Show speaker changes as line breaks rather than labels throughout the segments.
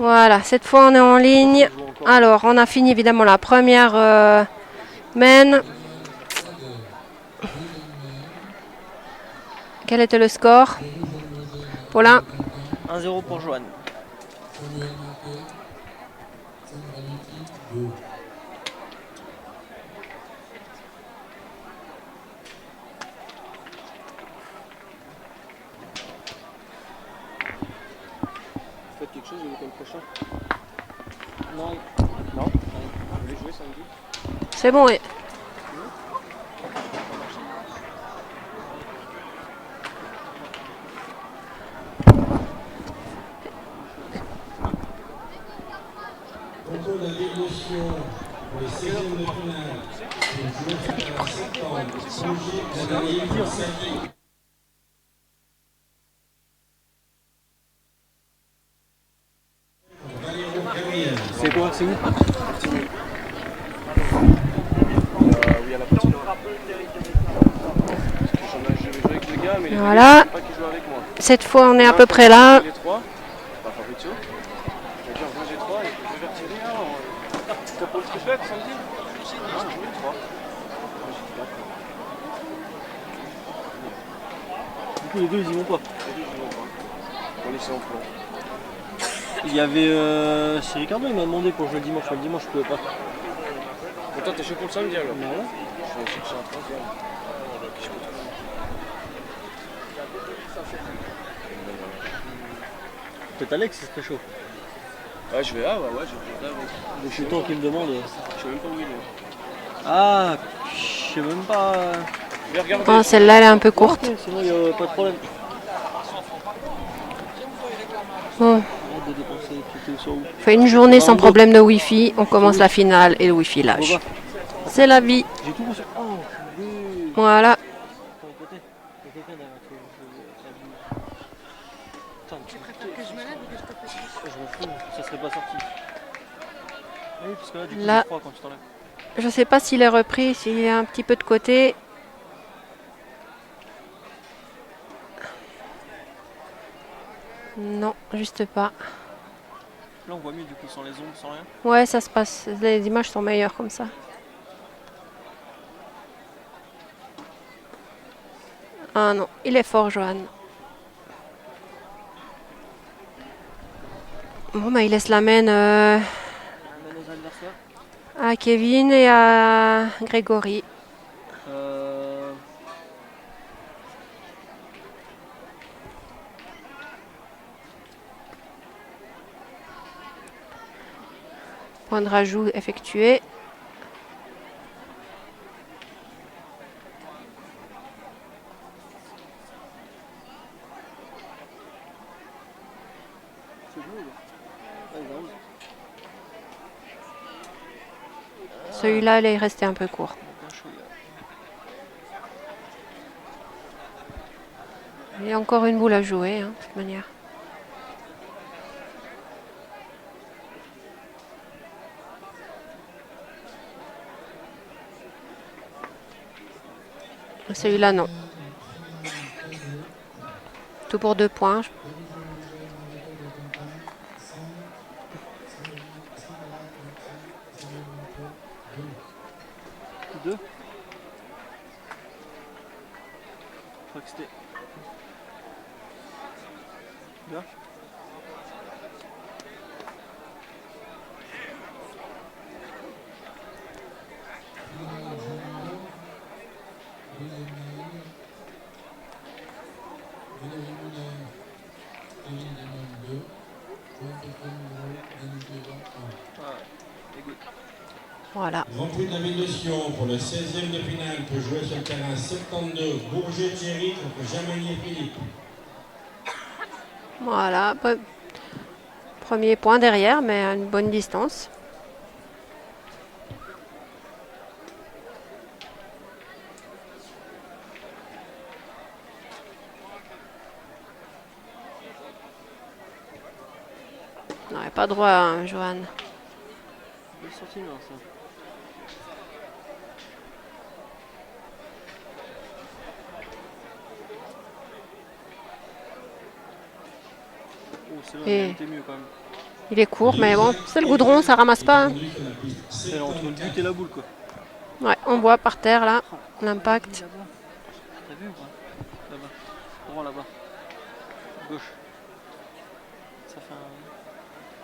Voilà, cette fois on est en ligne. Alors, on a fini évidemment la première main. Quel était le score, Paulin?
1-0 pour Johan.
Faites quelque chose le week-end prochain?
Non.
Non? Vous voulez jouer samedi?
C'est bon, oui.
Concours de la dévotion pour les 16e de finale. Pour jouer jusqu'à septembre. Projet Daniel Saki.
C'est quoi? C'est où? Oui, à la patinoire. Je vais jouer avec le gars, mais les
Voilà.
gars, pas qu'ils jouent avec moi.
Cette fois on est à peu près là.
Les trois, pas Fabrizio. Je vais dire, moi j'ai trois et je vais retirer un. C'était pour le triplette samedi? Non, je voulais trois. Moi j'ai dit d'accord.
Du coup, les deux, ils y vont pas.
Les deux, je vais pas. On laissait en plan.
Il y avait. C'est Ricardo, il m'a demandé pour jouer le dimanche. Mais le dimanche, je pouvais pas.
Mais toi, t'es chaud pour le samedi alors?
Bah ouais.
Je vais chercher un troisième. Qui je peux trouver?
Peut-être Alex, c'est très chaud.
Ouais, je vais. Ah, ouais, je vais là avec.
Le chutant qui me demande.
Je sais même pas où il est.
Ah, je sais même pas.
Je vais regarder.
Oh, celle-là elle est un peu courte.
Ok, sinon, il n'y a pas de problème.
Bon,
Arrête de dépenser, tu étais sur où?
on fait une journée sans problème de Wi-Fi. On commence la finale et le Wi-Fi lâche. C'est la vie.
J'ai tout reçu. Oh, purée.
Voilà.
Attends, à côté. Il y a quelqu'un derrière toi. Attends, tu préfères que je me lève ou que je te fasse? Je m'en fous, ça serait pas sorti. Oui, parce que là, du coup,
Là.
j'ai froid quand tu t'enlèves.
Je sais pas s'il est repris, s'il est un petit peu de côté. Non, juste pas.
Là, on voit mieux, du coup, sans les ondes, sans rien.
Ouais, ça se passe. Les images sont meilleures comme ça. Ah non, il est fort, Johan. Bon, bah, il laisse la main
Amène aux adversaires.
à Kevin et à Grégory. Point de rajout effectué.
C'est bon, là.
Celui-là, il est resté un peu court. Il y a encore une boule à jouer, hein, de toute manière. Celui-là, non. Tout pour 2 points.
Deux. Je crois que c'était. Là.
Voilà.
Grand Prix de la ville de Sion pour le 16e de finale peut jouer sur le terrain 72. Bourget Thierry contre Jamanier Philippe.
Voilà. Premier point derrière, mais à une bonne distance. On n'aurait pas droit, hein, Johan.
Belle sortie, là, ça. Oh, c'est là,
Et-
c'était mieux quand même.
Il est court, mais bon, c'est le goudron, ça ramasse pas. Hein.
C'est entre le but et la boule quoi.
Ouais, on voit par terre là l'impact.
Là-bas. T'as vu ou pas? Là-bas. Droit là-bas. Gauche. Ça fait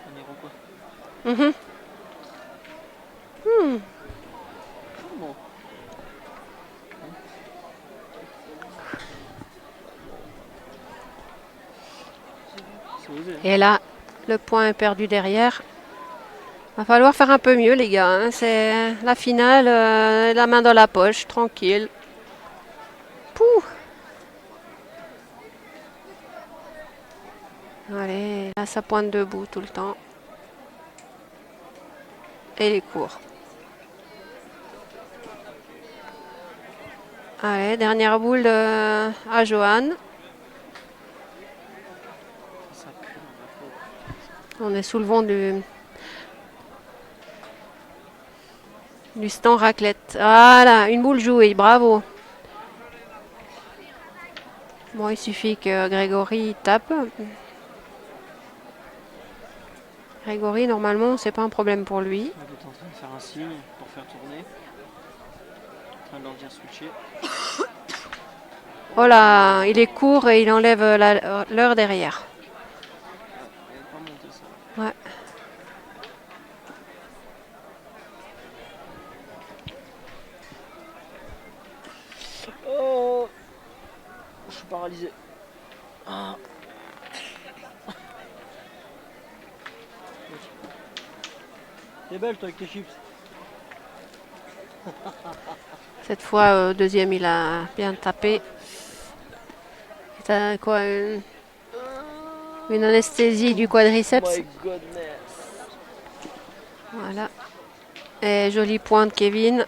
un Iroquois.
Mhm. Hmm.
Bon. C'est osé. Hein.
Et là, le point est perdu derrière. Va falloir faire un peu mieux, les gars. Hein. C'est la finale, la main dans la poche, tranquille. Pouh. Allez, là, ça pointe debout tout le temps. Et les cours. Allez, dernière boule à Johan.
Ça pue,
On est sous le vent du stand raclette. Voilà, une boule jouée, bravo. Bon, il suffit que Grégory tape. Grégory, normalement, c'est pas un problème pour lui.
Il est en train de faire un signe pour faire tourner. En train de leur dire switcher.
Oh là, il est court et il enlève l'heure derrière.
Il n'a pas monté ça.
Ouais.
Oh, je suis paralysé. Ah. T'es belle toi avec tes chips.
Cette fois, deuxième, il a bien tapé. T'as quoi, une anesthésie du quadriceps.
My goodness.
Voilà. Et jolie pointe, Kevin.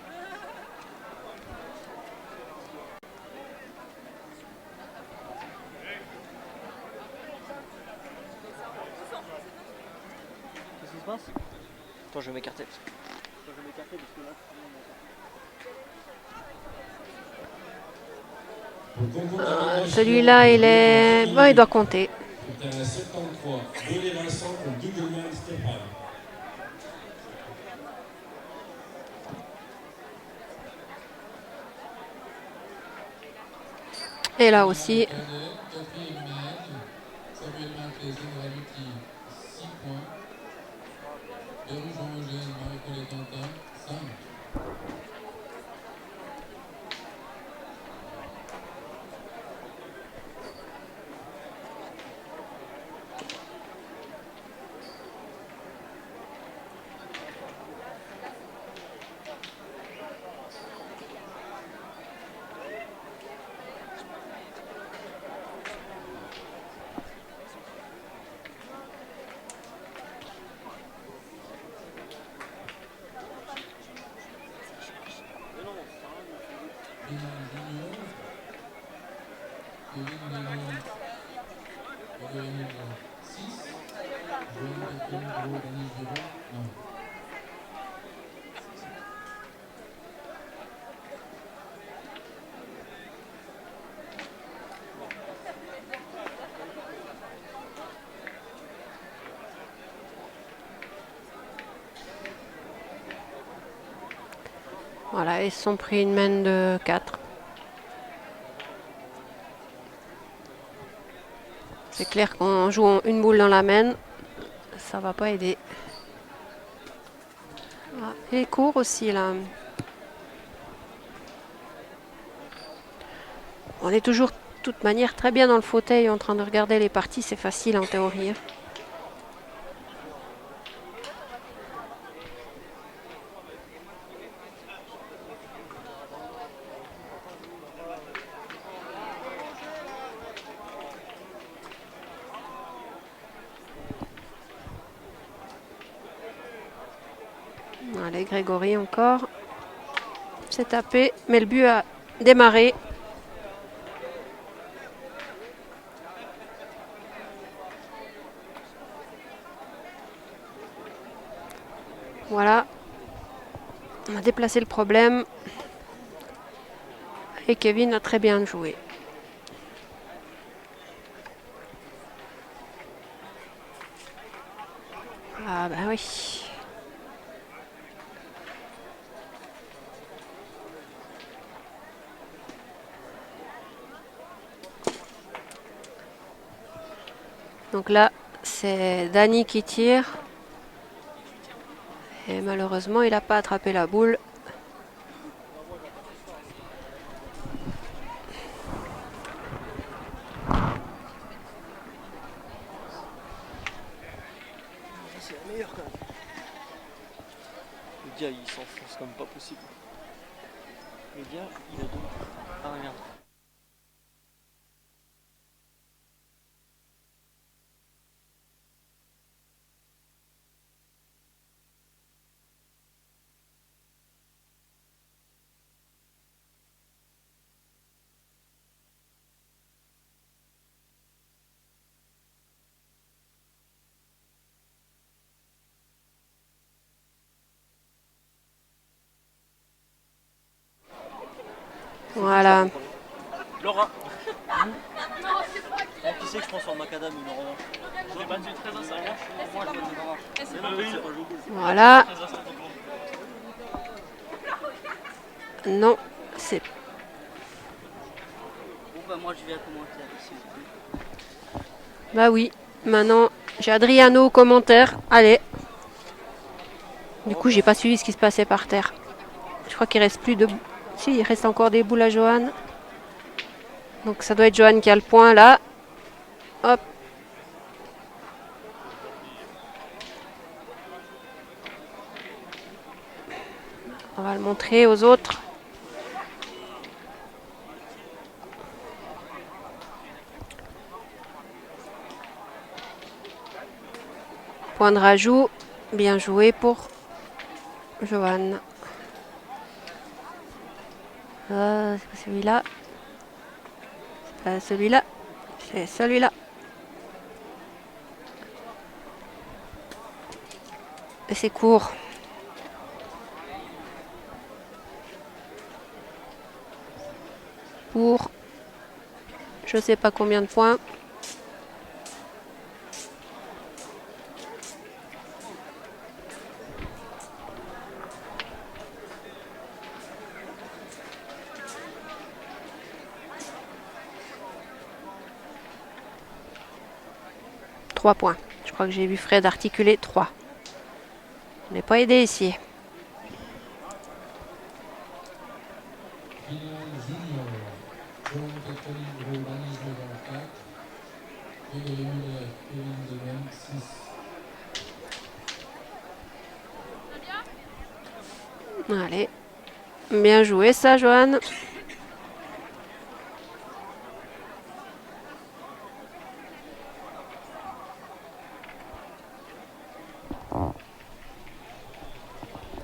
Qu'est-ce qui se passe? Attends, je vais m'écarter. Attends, je vais m'écarter parce que là,
Celui-là, il est. Bon, il doit compter.
C'est à 73. René Vincent contre Dugelman Stéphane.
Et là aussi.
Samuel Marquez, Indramuti, 6 points. Perru Jean-Eugène, Marie-Colette Quentin, 5.
Voilà, ils se sont pris une main de 4. C'est clair qu'en jouant une boule dans la main, ça va pas aider. Ah, il court aussi là. On est toujours de toute manière très bien dans le fauteuil en train de regarder les parties, c'est facile en théorie. Hein. Allez, Grégory encore. C'est tapé, mais le but a démarré. Voilà. On a déplacé le problème. Et Kevin a très bien joué. Ah bah oui. Donc là, c'est Dany qui tire. Et malheureusement, il n'a pas attrapé la boule.
C'est la meilleure quand même. Le gars il s'enfonce comme pas possible. Le gars il a deux. Ah regarde.
Voilà.
Laura. Qui c'est que je transforme macadam ou Laura? Je l'ai battu très sincèrement. Moi je vais Laura. Mais non, c'est pas joué au boule.
Voilà. Non, c'est...
Bon bah moi je vais à commentaire ici.
Bah oui. Maintenant, j'ai Adriano au commentaire. Allez. Du coup, j'ai pas suivi ce qui se passait par terre. Je crois qu'il reste plus de... Si, il reste encore des boules à Johan. Donc ça doit être Johan qui a le point là. Hop. On va le montrer aux autres. Point de rajout. Bien joué pour Johan. C'est pas celui-là. C'est pas celui-là. C'est celui-là. Et c'est court. Pour je sais pas combien de points. Trois points. Je crois que j'ai vu Fred articuler 3. On n'est pas aidé ici.
Finale junior. Joan Catherine Gros, Dany Jodan 4. Grégory Muller, Kevin Demen 6.
Allez. Bien joué ça, Johan.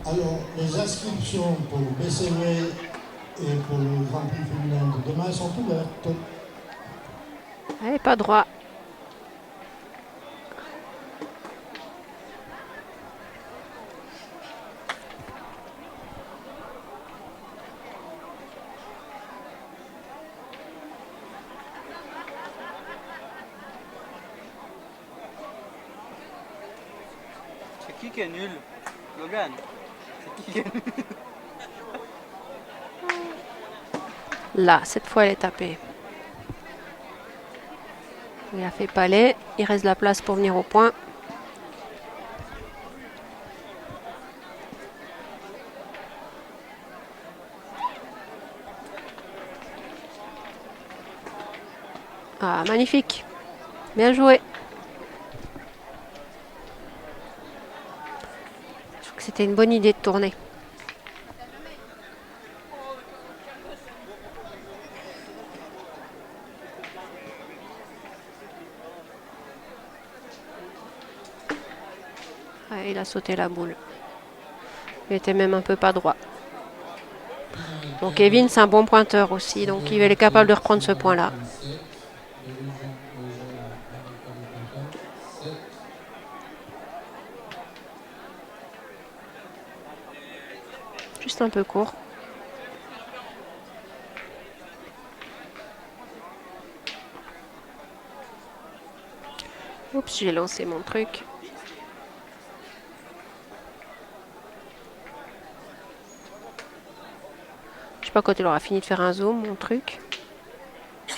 Alors, les inscriptions pour le BCV et pour le Grand Prix féminin de demain sont ouvertes.
Allez, pas droit.
C'est qui est nul? Logan. C'est qui est nul?
Là, cette fois, elle est tapée. Il a fait palais. Il reste la place pour venir au point. Ah, magnifique. Bien joué. Je trouve que c'était une bonne idée de tourner. Ouais, il a sauté la boule. Il était même un peu pas droit. Bon, Kevin, c'est un bon pointeur aussi, donc il est capable de reprendre ce point-là. Juste un peu court. Oups, j'ai lancé mon truc. pas quand il aura fini de faire un zoom, mon truc.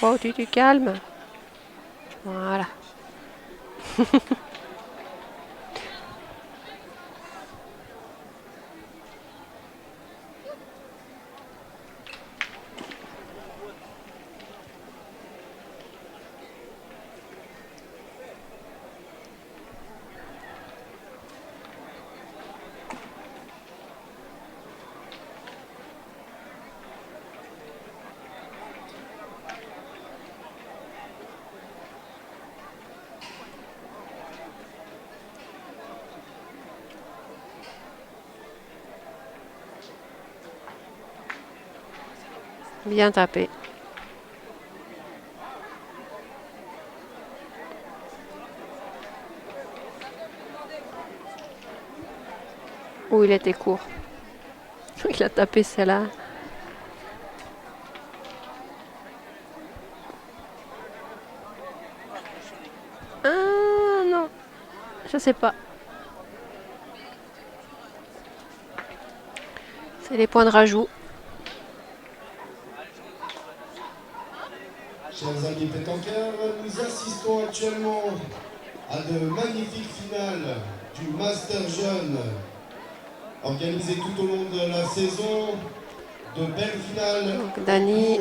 Oh, tu calmes. Voilà. Bien tapé. Oh, il était court. Il a tapé celle-là. Ah non, je sais pas. C'est les points de rajout.
Chers amis pétanqueurs, nous assistons actuellement à de magnifiques finales du Master Jeune organisées tout au long de la saison. De belles finales
Donc, Dany.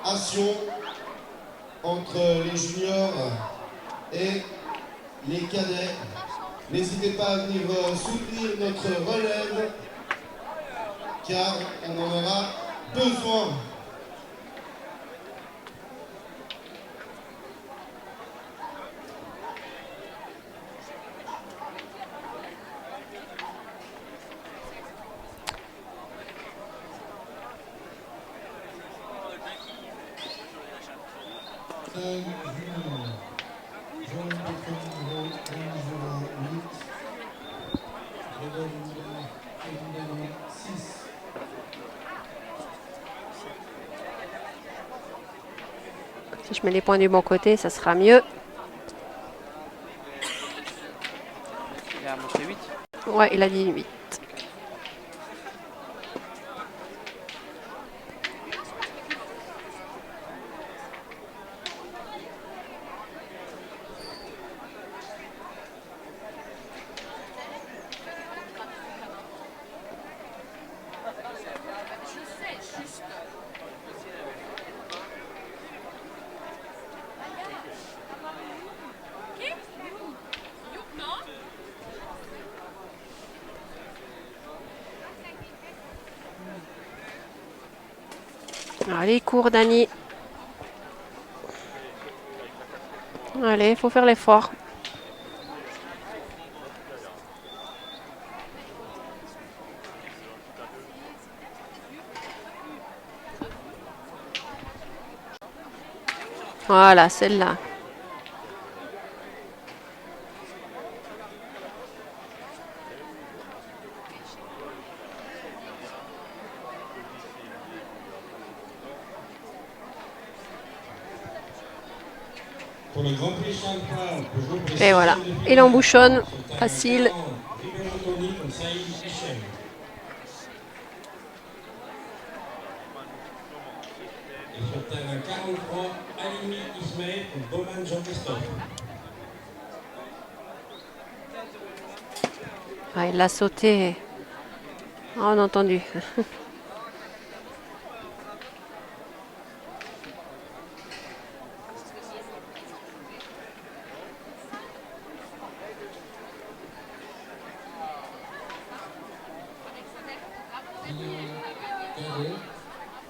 à Sion entre les juniors et les cadets. N'hésitez pas à venir soutenir notre relève car on en aura besoin.
Si je mets les points du bon côté, ça sera mieux.
Il a montré 8.
Ouais, il a dit 8. Allez, cours, Dany. Allez, il faut faire l'effort. Voilà, celle-là.
Pour le Grand Prix Champa,
Et voilà, il embouchonne, facile.
Et sur terrain 43, Alimi Ismaël pour Bowman Jean-Christophe.
Ah, il l'a sauté. Ah, on a entendu.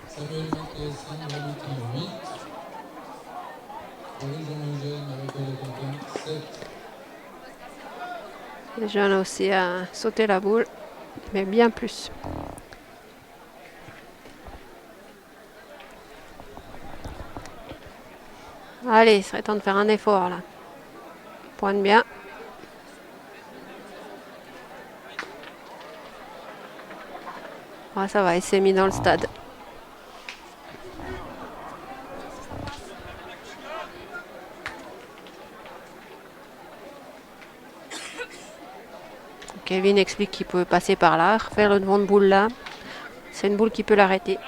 Samuel Marquez, Hamilton 8. Marie-Jean Eugène, Marie-Claude Quentin 7.
Les jeunes aussi à sauter la boule, mais bien plus. Allez, il serait temps de faire un effort là. Pointe bien. Ah, ça va, il s'est mis dans le stade. Kevin explique qu'il peut passer par là, refaire le devant de boule là. C'est une boule qui peut l'arrêter.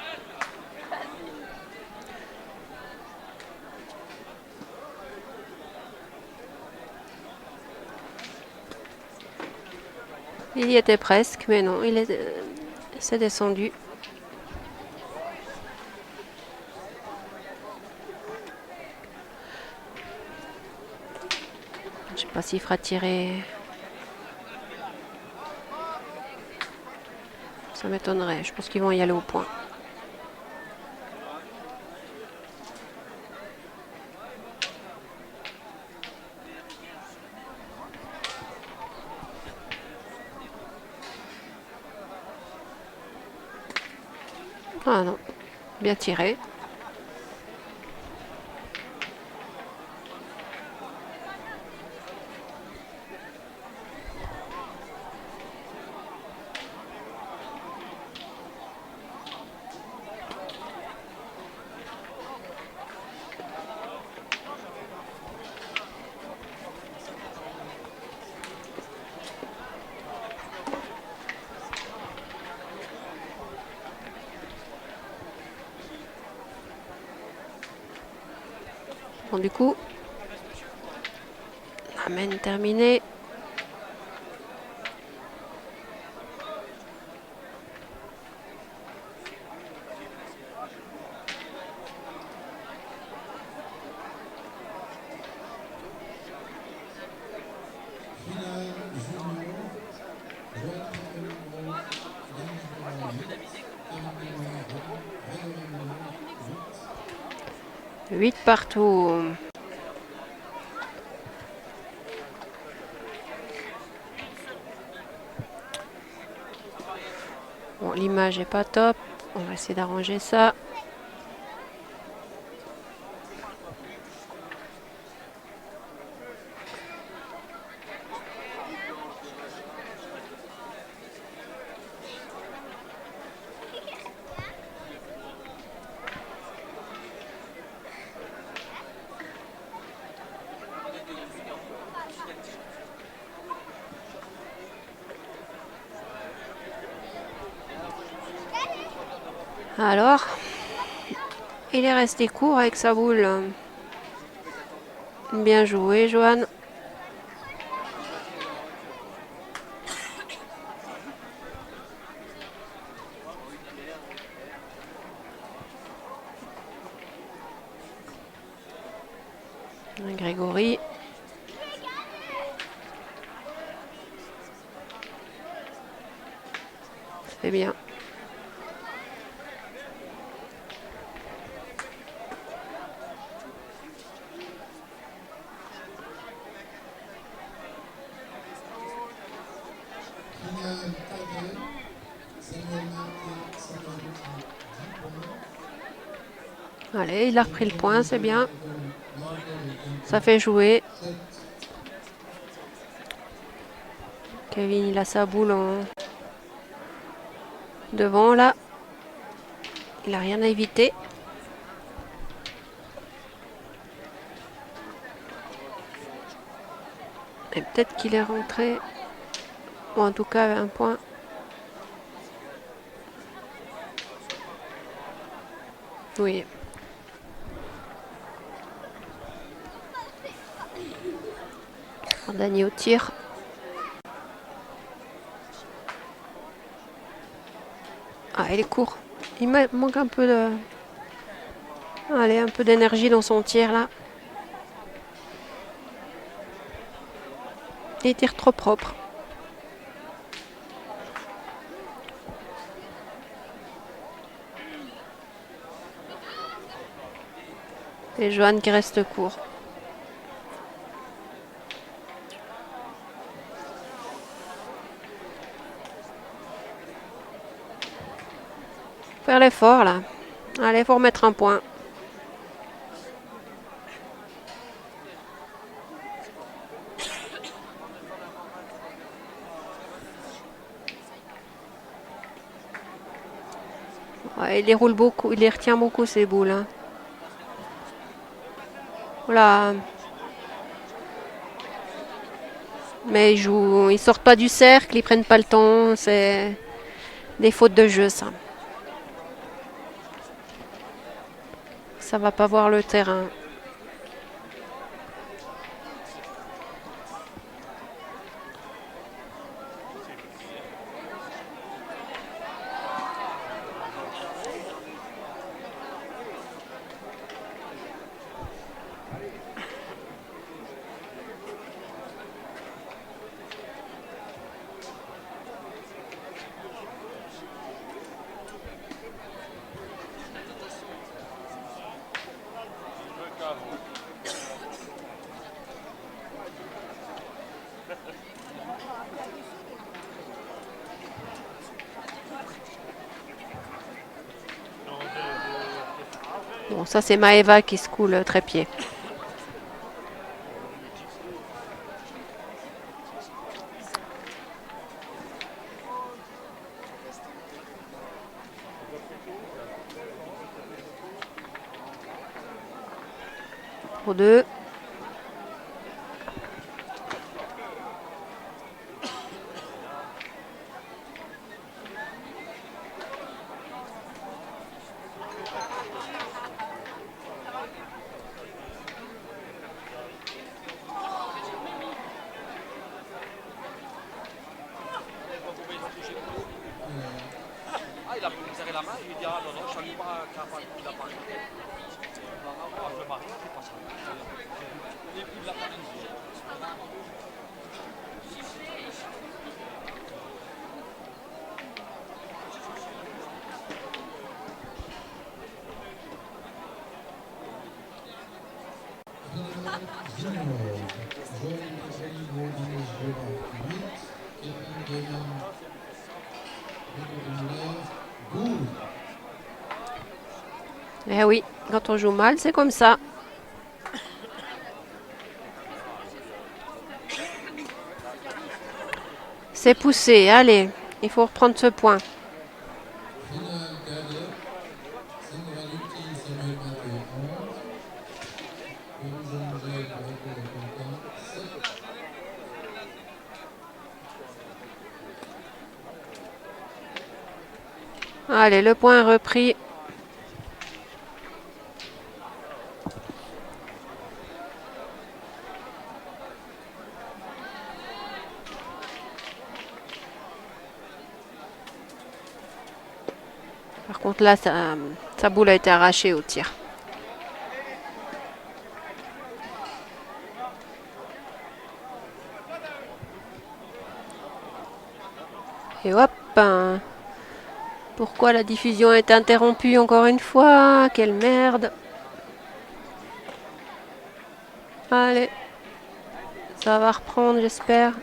Il y était presque, mais non, c'est descendu. Je sais pas s'il fera tirer. Ça m'étonnerait. Je pense qu'ils vont y aller au point. Ah non, bien tiré. Bon, du coup, la main terminée.
Finale junior,
8 partout. Bon, l'image est pas top. On va essayer d'arranger ça. Alors, il est resté court avec sa boule. Bien joué, Johan. Grégory. C'est bien. Allez, il a repris le point, c'est bien. Ça fait jouer. Kevin, il a sa boule devant là. Il n'a rien à éviter. Et peut-être qu'il est rentré. Ou en tout cas, un point. Oui. Dany au tir. Ah, il est court. Il manque un peu de... Allez, un peu d'énergie dans son tir là. Il tire trop propre. Et Johan qui reste court. Faire l'effort là. Allez, faut remettre un point. Ouais, il les roule beaucoup, il les retient beaucoup ces boules. Hein. Voilà. Mais ils sortent pas du cercle, ils prennent pas le temps. C'est des fautes de jeu ça. Ça va pas voir le terrain. Bon, ça c'est Maeva qui se coule trépied. Pour 2.
Il a serré la main, il lui dit ah non, non, je ne savais pas qu'il a pas arrêté. Je me marie, c'est pas ça. Et puis il l'a pas dit.
Eh oui, quand on joue mal, c'est comme ça. C'est poussé, allez, il faut reprendre ce point. Allez, le point repris. Par contre, là, sa boule a été arrachée au tir. Et hop, pourquoi la diffusion est interrompue encore une fois? Quelle merde! Allez, ça va reprendre, j'espère.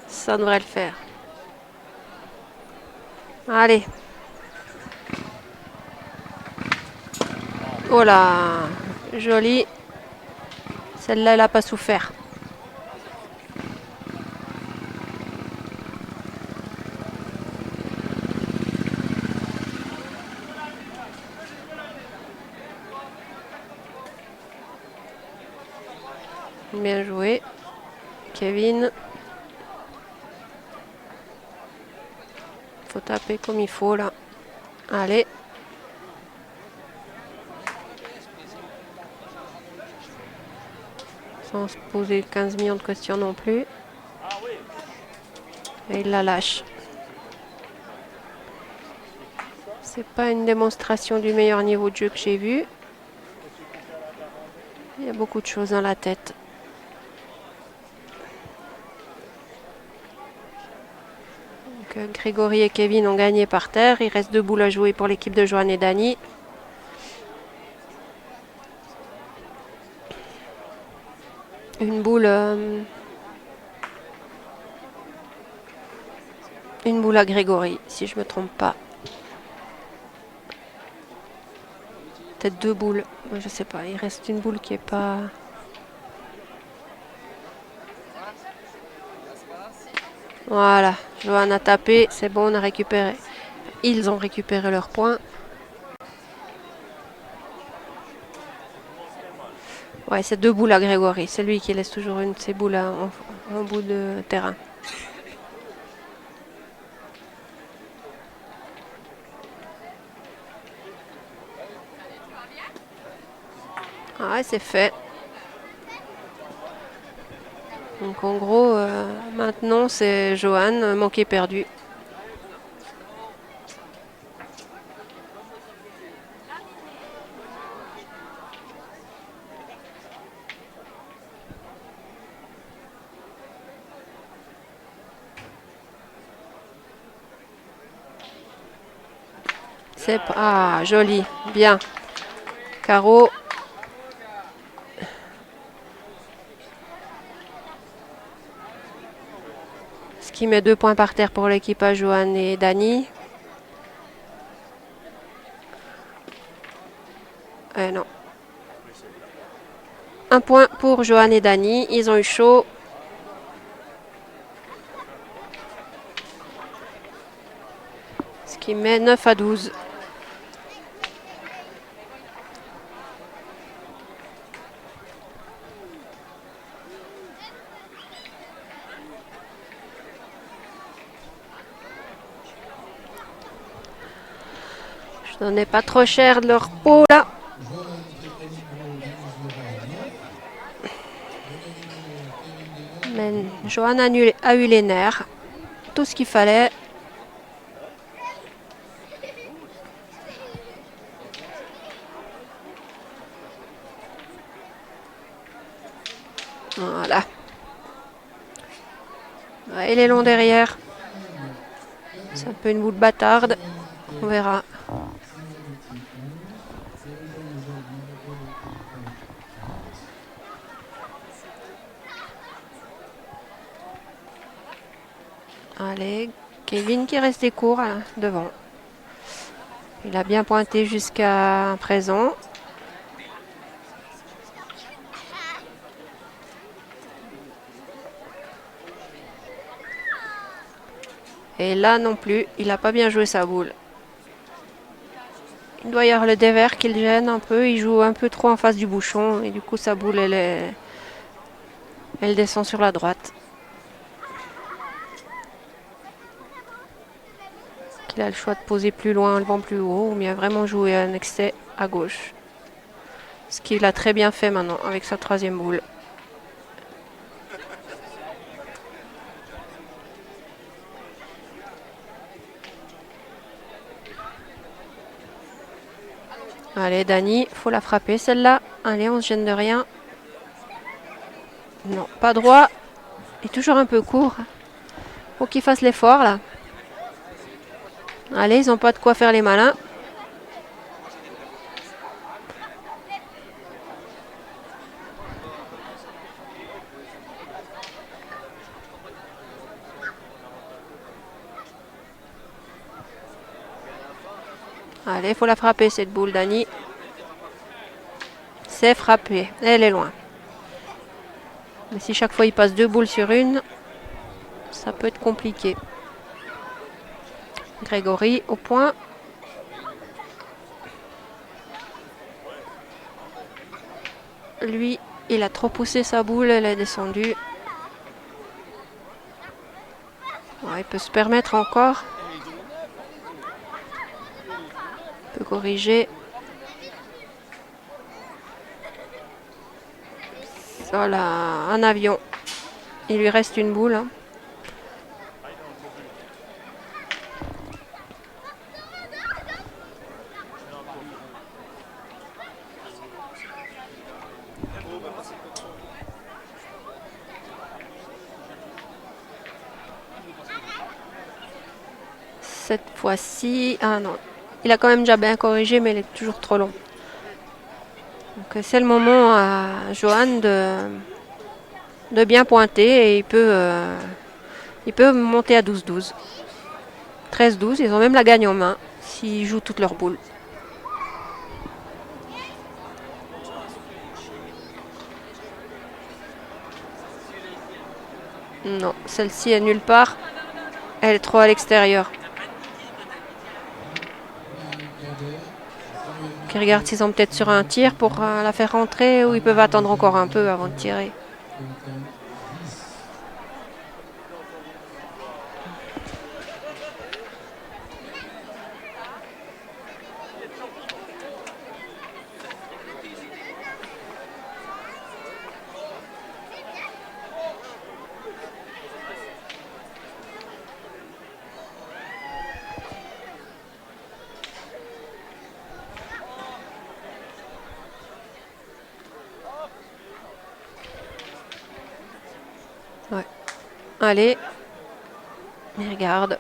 Ça devrait le faire. Allez. Oh là, joli. Celle-là, elle n'a pas souffert. Bien joué, Kevin. Faut taper comme il faut là. Allez. Sans se poser 15 millions de questions non plus. Et il la lâche. C'est pas une démonstration du meilleur niveau de jeu que j'ai vu. Il y a beaucoup de choses dans la tête. Donc, Grégory et Kevin ont gagné par terre. Il reste 2 boules à jouer pour l'équipe de Joanne et Dany. Une boule à Grégory, si je me trompe pas. Peut-être 2 boules. Moi, je sais pas. Il reste une boule qui est pas. Voilà. Joanne a tapé. C'est bon, on a récupéré. Ils ont récupéré leurs points. Ouais, c'est 2 boules à Grégory. C'est lui qui laisse toujours une de ses boules en bout de terrain. Ah, c'est fait. Donc en gros, maintenant c'est Johan, manqué perdu. C'est pas... Ah, joli, bien. Carreau. Ce qui met 2 points par terre pour l'équipage Johan et Dani. Non. 1 point pour Johan et Dani. Ils ont eu chaud. Ce qui met 9 à 12. Je donnais pas trop cher de leur peau là. Mais Johan a eu les nerfs. Tout ce qu'il fallait. Voilà. Ouais, il est long derrière. C'est un peu une boule bâtarde. On verra. Allez, Kevin qui restait court là, devant. Il a bien pointé jusqu'à présent. Et là non plus, il n'a pas bien joué sa boule. Il doit y avoir le dévers qui le gêne un peu. Il joue un peu trop en face du bouchon. Et du coup, sa boule, elle descend sur la droite. Il a le choix de poser plus loin, le vent plus haut, ou bien vraiment jouer un excès à gauche. Ce qu'il a très bien fait maintenant avec sa 3e boule. Allez, Dani, faut la frapper celle-là. Allez, on se gêne de rien. Non, pas droit. Il est toujours un peu court. Faut qu'il fasse l'effort là. Allez, ils n'ont pas de quoi faire les malins. Allez, il faut la frapper cette boule, Dani. C'est frappé. Elle est loin. Mais si chaque fois il passe 2 boules sur une, ça peut être compliqué. Grégory au point. Lui, il a trop poussé sa boule, elle est descendue. Ouais, il peut se permettre encore. Il peut corriger. Voilà, un avion. Il lui reste une boule. Hein. Cette fois-ci, ah non, il a quand même déjà bien corrigé, mais il est toujours trop long. Donc c'est le moment à Johan de bien pointer et il peut monter à 12-12. 13-12, ils ont même la gagne en main s'ils jouent toutes leurs boules. Non, celle-ci est nulle part. Elle est trop à l'extérieur. Qui regarde s'ils sont peut-être sur un tir pour la faire rentrer ou ils peuvent attendre encore un peu avant de tirer. Ouais. Allez. Mais regarde.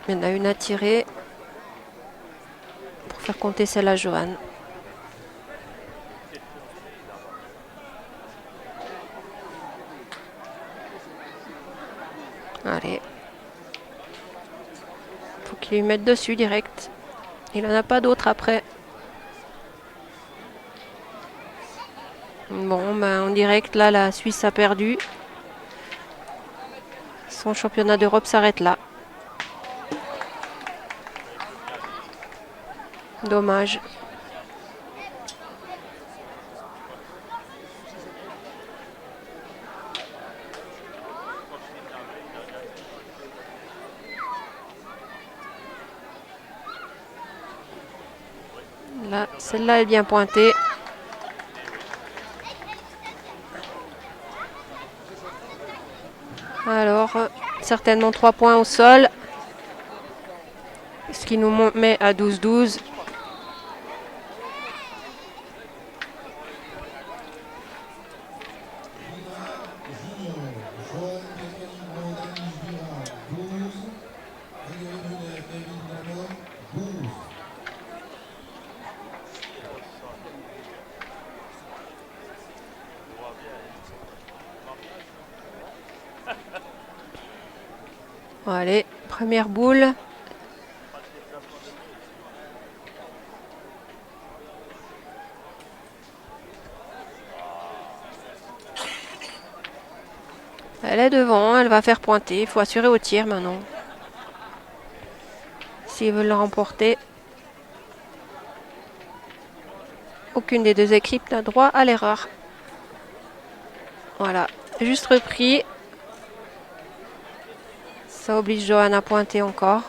Il y en a une à tirer pour faire compter celle à Johan. Allez. Faut qu'il lui mette dessus direct. Il n'en a pas d'autre après. Bon, ben en direct, là, la Suisse a perdu. Son championnat d'Europe s'arrête là. Dommage. Là, celle-là est bien pointée. Alors, certainement 3 points au sol. Ce qui nous met à 12-12. Allez, première boule. Elle est devant, elle va faire pointer. Il faut assurer au tir maintenant. S'ils veulent le remporter. Aucune des deux équipes n'a droit à l'erreur. Voilà, juste repris. Ça oblige Johan à pointer encore.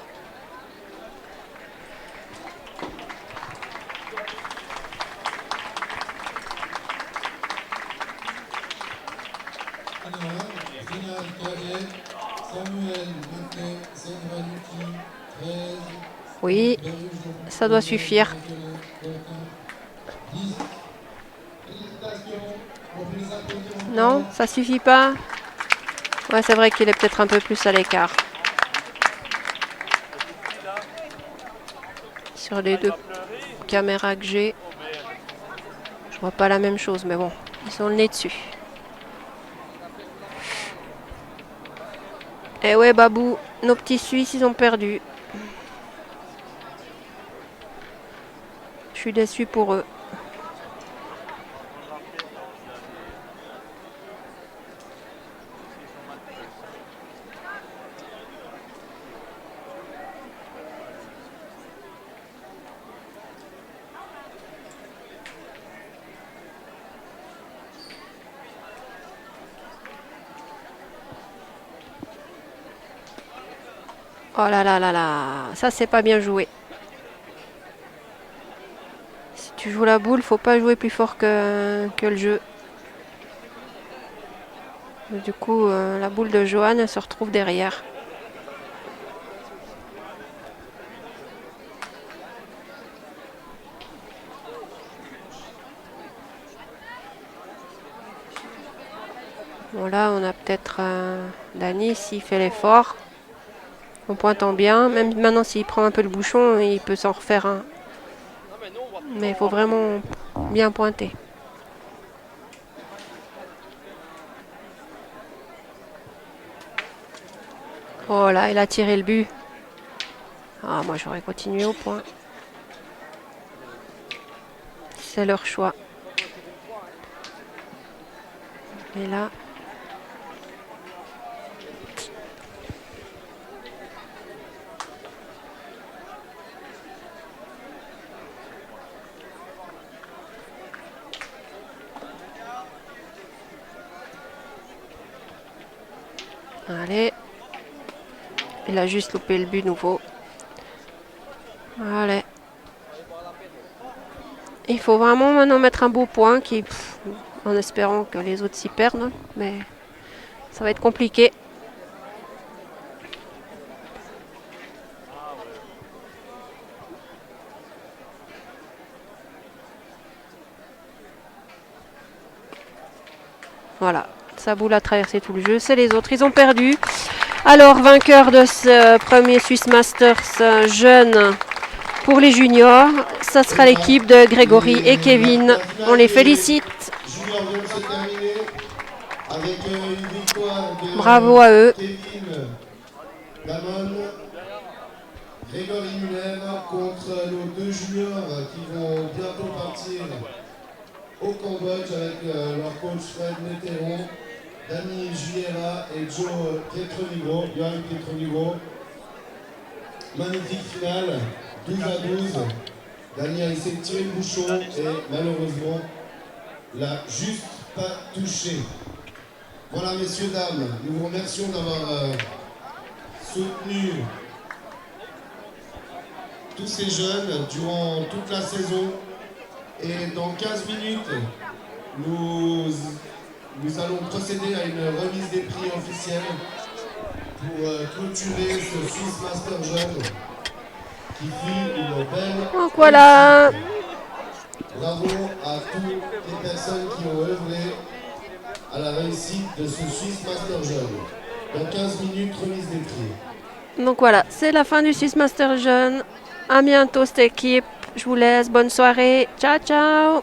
Oui, ça doit suffire. Non, ça suffit pas. Ouais, c'est vrai qu'il est peut-être un peu plus à l'écart. Sur les deux caméras que j'ai, je vois pas la même chose, mais bon, ils ont le nez dessus. Eh ouais, Babou, nos petits Suisses, ils ont perdu. Je suis déçue pour eux. Oh là là là là, ça c'est pas bien joué. Si tu joues la boule, faut pas jouer plus fort que le jeu. Du coup, la boule de Johan elle se retrouve derrière. Bon là, on a peut-être Dani s'il fait l'effort. En pointant bien, même maintenant s'il prend un peu le bouchon, il peut s'en refaire un. Mais il faut vraiment bien pointer. Oh là, il a tiré le but. Ah, moi j'aurais continué au point. C'est leur choix. Et là... Allez. Il a juste loupé le but nouveau. Allez. Il faut vraiment maintenant mettre un beau point en espérant que les autres s'y perdent. Mais ça va être compliqué. Voilà, Saboul a traversé tout le jeu, c'est les autres, ils ont perdu. Alors, vainqueur de ce premier Swiss Masters jeune pour les juniors, ça sera l'équipe de Grégory et Kevin. On les félicite.
Junior vient de se terminer avec une victoire de
Bravo à eux.
Kevin Damon, Grégory Muller contre nos deux juniors qui vont bientôt partir au Cambodge avec leur coach Fred Netteron, Dani Juliera et Joe Pietronigro, Johan Pietronigro. Magnifique finale, 12-12. Dani a essayé de tirer le bouchon et malheureusement l'a juste pas touché. Voilà, messieurs, dames, nous vous remercions d'avoir soutenu tous ces jeunes durant toute la saison. Et dans 15 minutes, nous allons procéder à une remise des prix officiels pour clôturer ce Swiss Master Jeune qui fut une belle...
Donc voilà.
Bravo à toutes les personnes qui ont œuvré à la réussite de ce Swiss Master Jeune. Dans 15 minutes, remise des prix.
Donc voilà, c'est la fin du Swiss Master jeune. À bientôt cette équipe. Je vous laisse. Bonne soirée. Ciao, ciao.